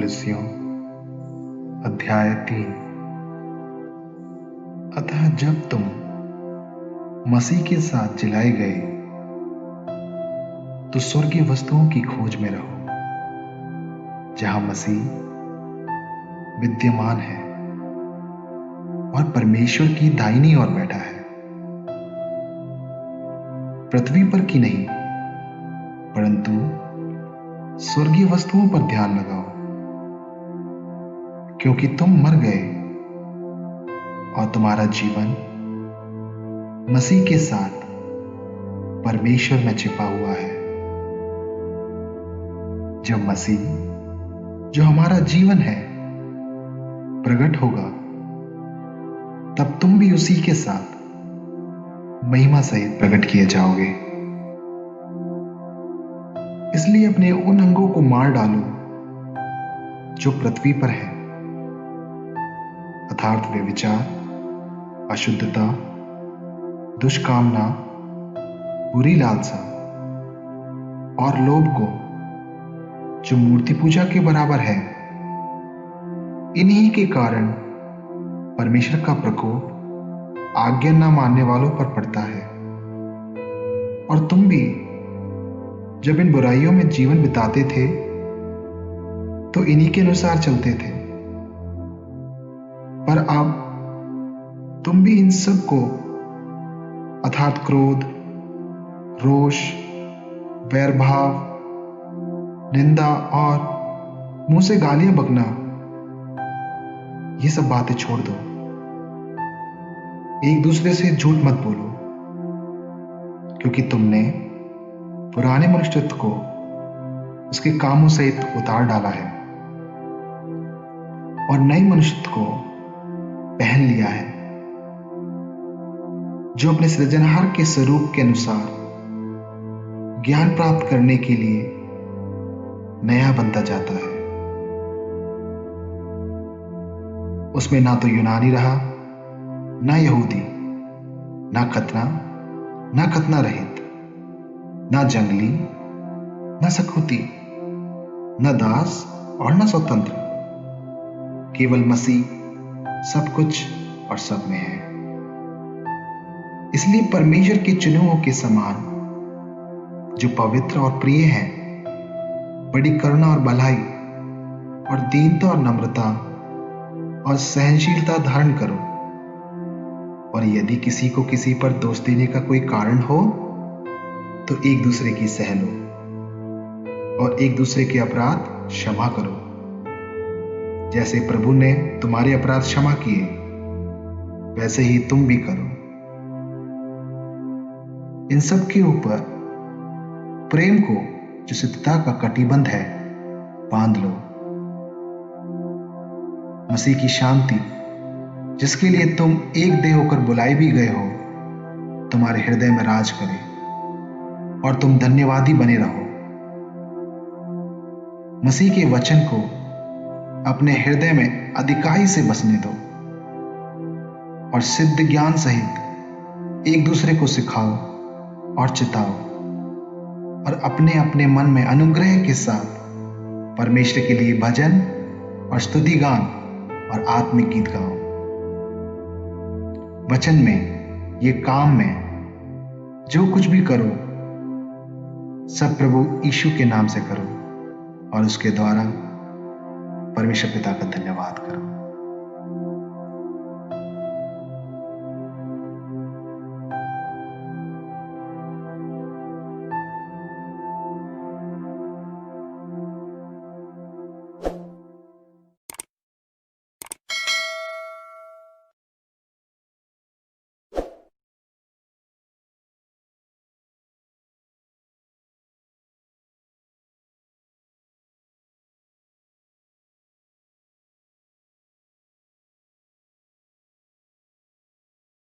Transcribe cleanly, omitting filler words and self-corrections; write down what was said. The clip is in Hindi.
कुलस्सियों अध्याय 3। अतः जब तुम मसीह के साथ जिलाए गए तो स्वर्गीय वस्तुओं की खोज में रहो, जहां मसीह विद्यमान है और परमेश्वर की दाहिनी ओर बैठा है। पृथ्वी पर की नहीं, परंतु स्वर्गीय वस्तुओं पर ध्यान लगाओ, क्योंकि तुम मर गए और तुम्हारा जीवन मसीह के साथ परमेश्वर में छिपा हुआ है। जब मसीह, जो हमारा जीवन है, प्रकट होगा, तब तुम भी उसी के साथ महिमा सहित प्रकट किए जाओगे। इसलिए अपने उन अंगों को मार डालो जो पृथ्वी पर है, अर्थात व्यभिचार, अशुद्धता, दुष्कामना, बुरी लालसा और लोभ को, जो मूर्ति पूजा के बराबर है। इन्हीं के कारण परमेश्वर का प्रकोप आज्ञा न मानने वालों पर पड़ता है। और तुम भी जब इन बुराइयों में जीवन बिताते थे तो इन्हीं के अनुसार चलते थे, पर अब तुम भी इन सब को, अर्थात क्रोध, रोष, वैरभाव, निंदा और मुंह से गालियां बकना, ये सब बातें छोड़ दो। एक दूसरे से झूठ मत बोलो, क्योंकि तुमने पुराने मनुष्यत्व को उसके कामों सहित उतार डाला है और नए मनुष्यत्व को पहन लिया है, जो अपने सृजनहार के स्वरूप के अनुसार ज्ञान प्राप्त करने के लिए नया बनता जाता है। उसमें ना तो यूनानी रहा, ना यहूदी, ना खतना रहित, ना जंगली, ना सखुती, ना दास और ना स्वतंत्र, केवल मसीह सब कुछ और सब में है। इसलिए परमेश्वर के चुने हुओं के समान, जो पवित्र और प्रिय हैं, बड़ी करुणा और भलाई और दीनता और नम्रता और सहनशीलता धारण करो। और यदि किसी को किसी पर दोष देने का कोई कारण हो तो एक दूसरे की सह लो और एक दूसरे के अपराध क्षमा करो, जैसे प्रभु ने तुम्हारे अपराध क्षमा किए, वैसे ही तुम भी करो। इन सब के ऊपर प्रेम को, जो सिद्धता का कटिबंध है, बांध लो। मसीह की शांति, जिसके लिए तुम एक देह होकर बुलाए भी गए हो, तुम्हारे हृदय में राज करे और तुम धन्यवादी बने रहो। मसीह के वचन को अपने हृदय में अधिकाई से बसने दो और सिद्ध ज्ञान सहित एक दूसरे को सिखाओ और चिताओ, और अपने अपने मन में अनुग्रह के साथ परमेश्वर के लिए भजन और स्तुति गान और आत्मिक गीत गाओ। वचन में, ये काम में, जो कुछ भी करो, सब प्रभु यीशु के नाम से करो और उसके द्वारा परमेश्वर पिता का धन्यवाद करो।